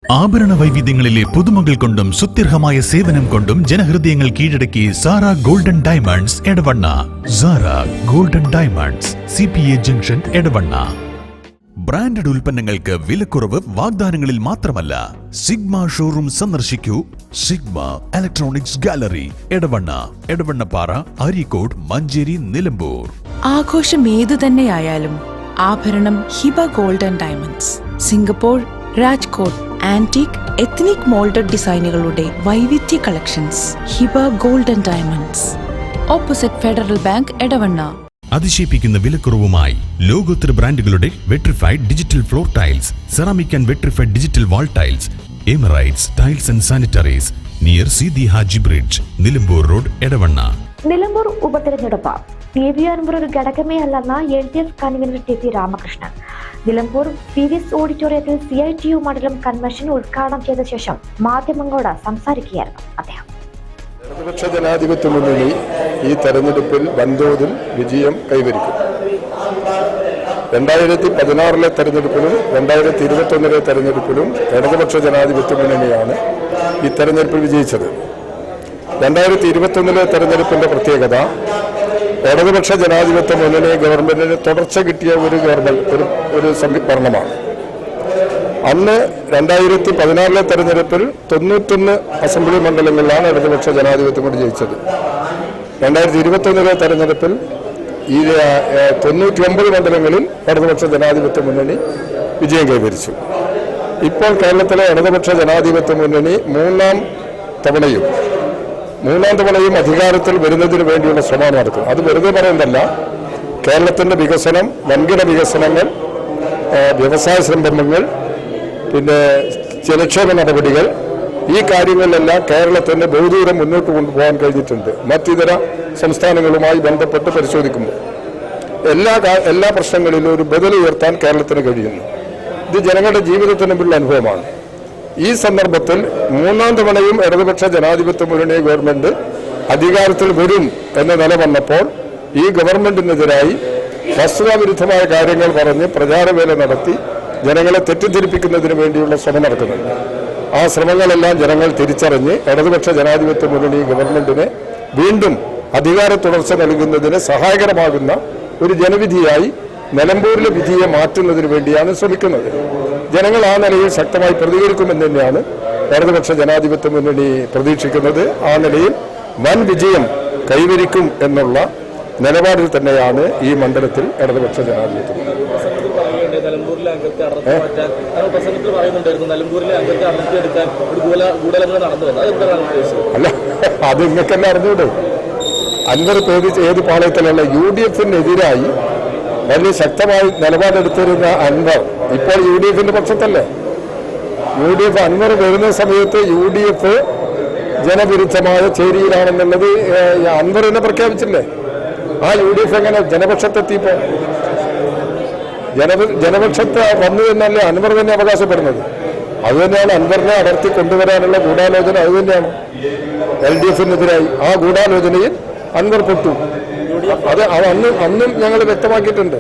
ആഭരണ വൈവിധ്യങ്ങളിലെ പുതുമകൾ കൊണ്ടും സുത്യർഹമായ സേവനം കൊണ്ടും ജനഹൃദയങ്ങൾ കീഴടക്കി Sara golden diamonds Edavanna. Sara golden diamonds, CPA junction, Edavanna. Branded ഉൽപ്പന്നങ്ങൾക്ക് വിലക്കുറവ് വാഗ്ദാനങ്ങളിൽ മാത്രമല്ല. സിഗ്മ ഷോറൂം സന്ദർശിക്കൂ. Sigma electronics gallery, Edavanna, Edavannappara, Areekode, Manjeri, Nilambur. ആഘോഷം ഏതു തന്നെയായാലും ആഭരണം Hiba golden diamonds. Singapore, Rajkot antique, ethnic moulded ഡിസൈനുകളുടെ വൈവിധ്യ collections. Hiba golden diamonds, opposite Federal Bank, Edavanna. അതിശയിപ്പിക്കുന്ന വിലക്കുറവുമായി ലോകോത്തര ബ്രാൻഡുകളുടെ vitrified digital floor tiles, ceramic and vitrified digital wall tiles, Emirates tiles and sanitaries, near Sidi Haji bridge, Nilambur road, Edavanna. Nilambur ഉപതെരഞ്ഞെടുപ്പ് PV അൻവർ ഒരു ഘടകമേ അല്ലെന്ന LDF convener TP Ramakrishnan Nilambur PVS ഓഡിറ്റോറിയത്തിൽ CITU മണ്ഡലം കൺവെൻഷൻ ഉദ്ഘാടനം ചെയ്ത ശേഷം മാധ്യമങ്ങളോട് സംസാരിക്കുകയായിരുന്നു അദ്ദേഹം. ഇടതുപക്ഷ ജനാധിപത്യ മുന്നണി ഈ തെരഞ്ഞെടുപ്പിൽ വൻതോതിൽ വിജയം കൈവരിക്കും. 2016 തെരഞ്ഞെടുപ്പിലും 2021 തെരഞ്ഞെടുപ്പിലും ഇടതുപക്ഷ ജനാധിപത്യ മുന്നണിയാണ് ഈ തെരഞ്ഞെടുപ്പിൽ വിജയിച്ചത്. 2021 തെരഞ്ഞെടുപ്പിന്റെ പ്രത്യേകത ഇടതുപക്ഷ ജനാധിപത്യ മുന്നണി ഗവൺമെന്റിന് തുടർച്ച കിട്ടിയ ഒരു ഭരണമാണ്. അന്ന് 2014 തെരഞ്ഞെടുപ്പിൽ 91 അസംബ്ലി മണ്ഡലങ്ങളിലാണ് ഇടതുപക്ഷ ജനാധിപത്യം കൊണ്ട് ജയിച്ചത്. 2021 തെരഞ്ഞെടുപ്പിൽ ഈ 99 മണ്ഡലങ്ങളിൽ ഇടതുപക്ഷ ജനാധിപത്യ മുന്നണി വിജയം കൈവരിച്ചു. ഇപ്പോൾ കേരളത്തിലെ ഇടതുപക്ഷ ജനാധിപത്യ മുന്നണി മൂന്നാം തവണയും അധികാരത്തിൽ വരുന്നതിന് വേണ്ടിയുള്ള ശ്രമം നടക്കും. അത് വെറുതെ പറയുന്നതല്ല. കേരളത്തിന്റെ വികസനം, വൻകിട വികസനങ്ങൾ, വ്യവസായ സംരംഭങ്ങൾ, പിന്നെ ജനക്ഷേമ നടപടികൾ, ഈ കാര്യങ്ങളിലെല്ലാം കേരളത്തിന് ബഹുദൂരം മുന്നോട്ട് കൊണ്ടുപോകാൻ കഴിഞ്ഞിട്ടുണ്ട്. മറ്റിതര സംസ്ഥാനങ്ങളുമായി ബന്ധപ്പെട്ട് പരിശോധിക്കുമ്പോൾ എല്ലാ പ്രശ്നങ്ങളിലും ഒരു ബദൽ ഉയർത്താൻ കേരളത്തിന് കഴിയുന്നു. ഇത് ജനങ്ങളുടെ ജീവിതത്തിന് മുമ്പിലുള്ള അനുഭവമാണ്. ഈ സന്ദർഭത്തിൽ മൂന്നാം തവണയും ഇടതുപക്ഷ ജനാധിപത്യ മുന്നണി ഗവൺമെന്റ് അധികാരത്തിൽ വരും എന്ന നില വന്നപ്പോൾ ഈ ഗവൺമെന്റിനെതിരായി വസ്തുതാവിരുദ്ധമായ കാര്യങ്ങൾ പറഞ്ഞ് പ്രചാരവേല നടത്തി ജനങ്ങളെ തെറ്റിദ്ധരിപ്പിക്കുന്നതിന് വേണ്ടിയുള്ള ശ്രമം നടക്കുന്നുണ്ട്. ആ ശ്രമങ്ങളെല്ലാം ജനങ്ങൾ തിരിച്ചറിഞ്ഞ് ഇടതുപക്ഷ ജനാധിപത്യ മുന്നണി ഗവൺമെന്റിന് വീണ്ടും അധികാര തുടർച്ച നൽകുന്നതിന് സഹായകരമാകുന്ന ഒരു ജനവിധിയായി നിലമ്പൂരിലെ വിധിയെ മാറ്റുന്നതിന് വേണ്ടിയാണ് ശ്രമിക്കുന്നത്. ജനങ്ങൾ ആ നിലയിൽ ശക്തമായി പ്രതികരിക്കുമെന്ന് തന്നെയാണ് ഇടതുപക്ഷ ജനാധിപത്യ മുന്നണി പ്രതീക്ഷിക്കുന്നത്. ആ നിലയിൽ വൻ വിജയം കൈവരിക്കും എന്നുള്ള നിലപാടിൽ തന്നെയാണ് ഈ മണ്ഡലത്തിൽ ഇടതുപക്ഷ ജനാധിപത്യം. അല്ല, അത് ഇങ്ങക്കെല്ലാം അറിഞ്ഞൂടെ? അൻവർ ഏത് പാളയത്തിലുള്ള UDF-നെതിരായി വലിയ ശക്തമായി നിലപാടെടുത്തിരുന്ന അൻവർ ഇപ്പോൾ UDF-ന്റെ പക്ഷത്തല്ലേ? അൻവർ വരുന്ന സമയത്ത് UDF ജനവിരുദ്ധമായ ചേരിയിലാണെന്നുള്ളത് അൻവർ തന്നെ പ്രഖ്യാപിച്ചില്ലേ? ആ UDF എങ്ങനെ ജനപക്ഷത്തെത്തിയപ്പോ ജനപക്ഷത്ത് വന്നു എന്നല്ലേ അൻവർ തന്നെ അവകാശപ്പെടുന്നത്? അതുതന്നെയാണ് അൻവറിനെ അടർത്തി കൊണ്ടുവരാനുള്ള ഗൂഢാലോചന. അതുതന്നെയാണ് LDF-നെതിരായി ആ ഗൂഢാലോചനയിൽ അൻവർ പൊട്ടു. അത് അന്നും ഞങ്ങൾ വ്യക്തമാക്കിയിട്ടുണ്ട്.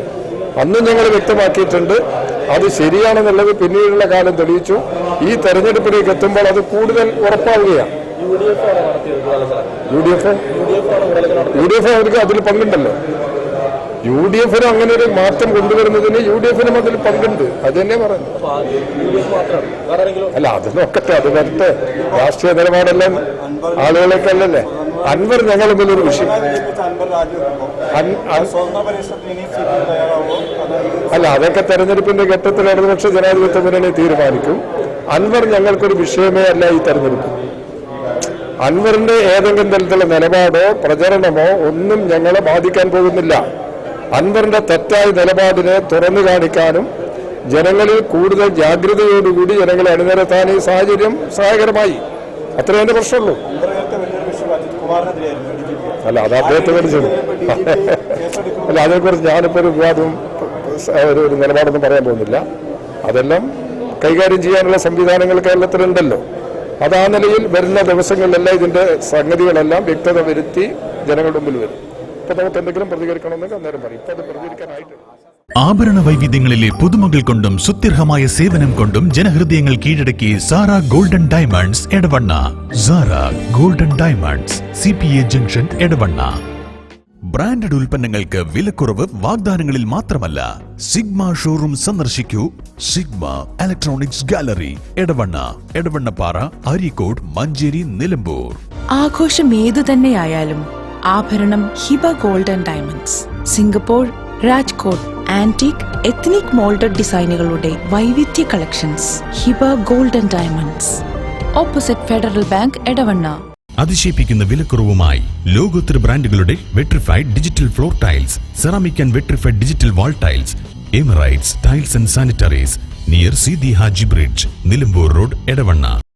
അത് ശരിയാണെന്നുള്ളത് പിന്നീടുള്ള കാലം തെളിയിച്ചു. ഈ തെരഞ്ഞെടുപ്പിലേക്ക് എത്തുമ്പോൾ അത് കൂടുതൽ ഉറപ്പാവുകയാണ്. UDF അവർക്ക് അതിൽ പങ്കുണ്ടല്ലോ. UDF-ന് അങ്ങനെ ഒരു മാറ്റം കൊണ്ടുവരുന്നതിന് UDF-നും അതിൽ പങ്കുണ്ട്. അത് തന്നെ പറയുന്നത്. അല്ല, അത് നോക്കട്ടെ, അത് വരട്ടെ. രാഷ്ട്രീയ നിലപാടെല്ലാം ആളുകളേക്കല്ലേ. അൻവർ ഞങ്ങൾ തമ്മിലൊരു വിഷയം അല്ല, അതൊക്കെ തെരഞ്ഞെടുപ്പിന്റെ ഘട്ടത്തിൽ ഇടതുപക്ഷ ജനാധിപത്യ മുന്നണി തീരുമാനിക്കും. അൻവർ ഞങ്ങൾക്കൊരു വിഷയമേ അല്ല ഈ തെരഞ്ഞെടുപ്പ്. അൻവറിന്റെ ഏതെങ്കിലും തരത്തിലുള്ള നിലപാടോ പ്രചരണമോ ഒന്നും ഞങ്ങളെ ബാധിക്കാൻ പോകുന്നില്ല. അൻവറിന്റെ തെറ്റായ നിലപാടിനെ തുറന്നു കാണിക്കാനും ജനങ്ങളിൽ കൂടുതൽ ജാഗ്രതയോടുകൂടി ജനങ്ങളെ അണിനിരത്താൻ ഈ സാഹചര്യം സഹായകരമായി. അത്രേ എന്റെ പ്രശ്നമുള്ളൂ. അല്ല, അത് അദ്ദേഹത്തെ വിളിച്ചത് അല്ല, അതേക്കുറിച്ച് ഞാനിപ്പോ ഒരു വിവാദവും ഒരു നിലപാടൊന്നും പറയാൻ പോകുന്നില്ല. അതെല്ലാം കൈകാര്യം ചെയ്യാനുള്ള സംവിധാനങ്ങൾ കേരളത്തിലുണ്ടല്ലോ. അത് ആ നിലയിൽ വരുന്ന ദിവസങ്ങളിലെല്ലാം ഇതിന്റെ സംഗതികളെല്ലാം വ്യക്തത വരുത്തി ജനങ്ങളുടെ മുമ്പിൽ വരും. ഇപ്പൊ നമുക്ക് എന്തെങ്കിലും പ്രതികരിക്കണമെന്നൊക്കെ അന്നേരം പറയും. ഇപ്പൊ അത് പ്രതികരിക്കാനായിട്ട് ആഭരണ വൈവിധ്യങ്ങളിലെ പുതുമകൾ കൊണ്ടും സുത്യർഹമായ സേവനം കൊണ്ടും ജനഹൃദയങ്ങൾ കീഴടക്കി Sara golden diamonds Edavanna. Sara golden diamonds, CPA junction, Edavanna. Branded ഉൽപ്പന്നങ്ങൾക്ക് വിലക്കുറവ് വാഗ്ദാനങ്ങളിൽ മാത്രമല്ല. സിഗ്മ ഷോറൂം സന്ദർശിക്കൂ. Sigma electronics gallery, Edavanna, Edavannappara, Areekode, Manjeri, Nilambur. ആഘോഷം ഏതു തന്നെയായാലും ആഭരണം Hiba golden diamonds. Singapore, Rajkot antique ethnic moulded ഡിസൈനുകളുടെ വൈവിധ്യ collections. Hiba golden diamonds, opposite Federal Bank, Edavanna. അതിശയിപ്പിക്കുന്ന വിലക്കുറവുമായി ലോകോത്തര ബ്രാൻഡുകളുടെ vitrified digital floor tiles, ceramic and vitrified digital wall tiles, Emirates tiles and sanitaries, near Seethi Haji bridge, Nilambur road, Edavanna.